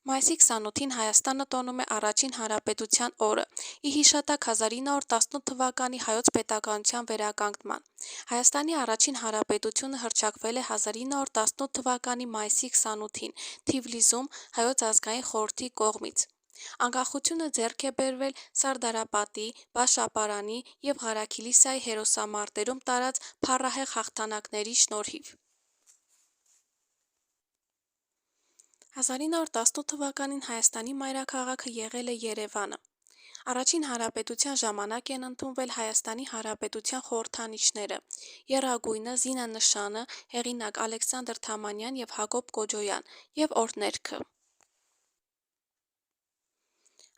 Մայիսի 28-ին Հայաստանը տոնում է Առաջին հանրապետության օրը՝ ի հիշատակ 1918 թվականի Հայոց պետականության վերականգնման։ Հայաստանի Առաջին հանրապետությունը հռչակվել է 1918 թվականի մայիսի 28-ին Թիֆլիսում Հայոց ազգային խորհրդի կողմից։ Անկախությունը ձեռք է բերվել Սարդարապատի, Բաշ-Ապարանի և Ղարաքիլիսայի հերոսամարտերում տարած փառահեղ հաղթանակների շնորհիվ։ 1918 թվականին Հայաստանի մայրաքաղաքը եղել է Երևանը։ Առաջին հանրապետության ժամանակ են ընդունվել Հայաստանի Հանրապետության խորհրդանիշները՝ եռագույնը, զինանշանը, հեղինակ Ալեքսանդր Թամանյան և Հակոբ Կոջոյան և օրհներգը։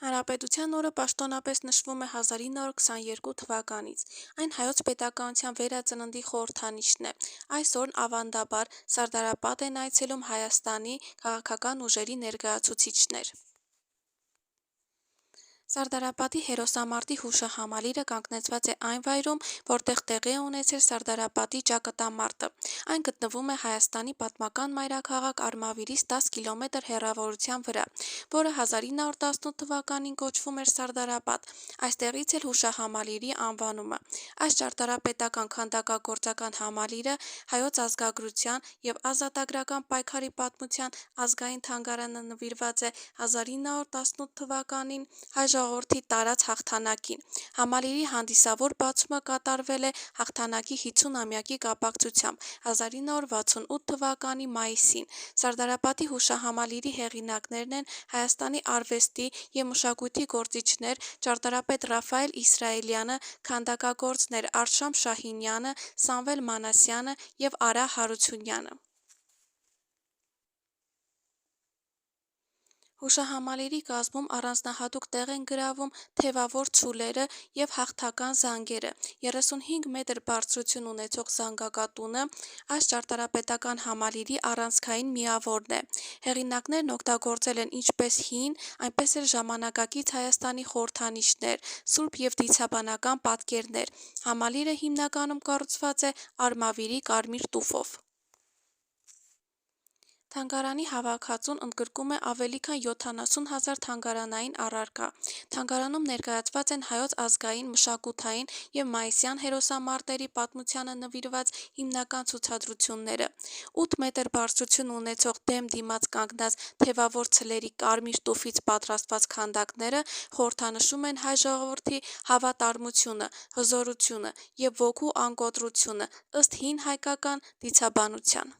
Հանրապետության օրը պաշտոնապես նշվում է 1922 թվականից։ Այն Հայոց պետականության վերածննդի խորհրդանիշն է։ Այս օրն ավանդաբար Սարդարապատ են այցելում Հայաստանի քաղաքական ուժերի ներկայացուցիչներ։ Սարդարապատի հերոսամարտի հուշահամալիրը կանգնեցված է այն վայրում, որտեղ տեղի է ունեցել Սարդարապատի ճակատամարտը։ Այն գտնվում է Հայաստանի պատմական մայրաքաղաք Արմավիրից 10 կիլոմետր հեռավորության վրա, որը 1918 թվականին կոչվում էր Սարդարապատ։ Այստեղից էլ հուշահամալիրի անվանումը։ Այս ճարտարապետական քանդակագործական համալիրը հայոց ազգագրության և ազատագրական պայքարի պատմության ազգային թանգարանը նվիրված է 1918 թվականին հայ ժողովրդի տարած հաղթանակին։ Համալիրի հանդիսավոր բացումը կատարվել է հաղթանակի 50-ամյակի կապակցությամբ 1968 թվականի մայիսին։ Սարդարապատի հուշահամալիրի հեղինակներն են Հայաստանի արվեստի և մշակույթի գործիչներ ճարտարապետ Ռաֆայել Իսրայելյանը, քանդակագործներ Արշամ Շահինյանը, Սամվել Մանասյանը և Արա Հարությունյանը։ Հուշահամալիրի կազմում առանձնահատուկ տեղ են գրավում թևավոր ցուլերը և հաղթական զանգերը։ 35 մետր բարձրություն ունեցող զանգակատունը այս ճարտարապետական համալիրի առանցքային միավորն է։ Հեղինակներն օգտագործել են ինչպես հին, այնպես էլ ժամանակակից Հայաստանի խորհրդանիշներ, սուրբ և դիցաբանական պատկերներ։ Համալիրը հիմնականում կառուցված է արմավիրի կարմիր տուֆով։ Թանգարանի հավաքածուն ընդգրկում է ավելի քան 70 հազար թանգարանային առարկա։ Թանգարանում ներկայացված են հայոց ազգային, մշակութային և մայիսյան հերոսամարտերի պատմությանը նվիրված հիմնական ցուցադրությունները։ 8 մետր բարձրություն ունեցող դեմ դիմաց կանգնած թևավոր ցլերի կարմիր տուֆից պատրաստված քանդակները խորհրդանշում են հայ ժողովրդի հավատարմությունը, հզորությունը և ոգու անկոտրությունը ըստ հին հայկական դիցաբանության։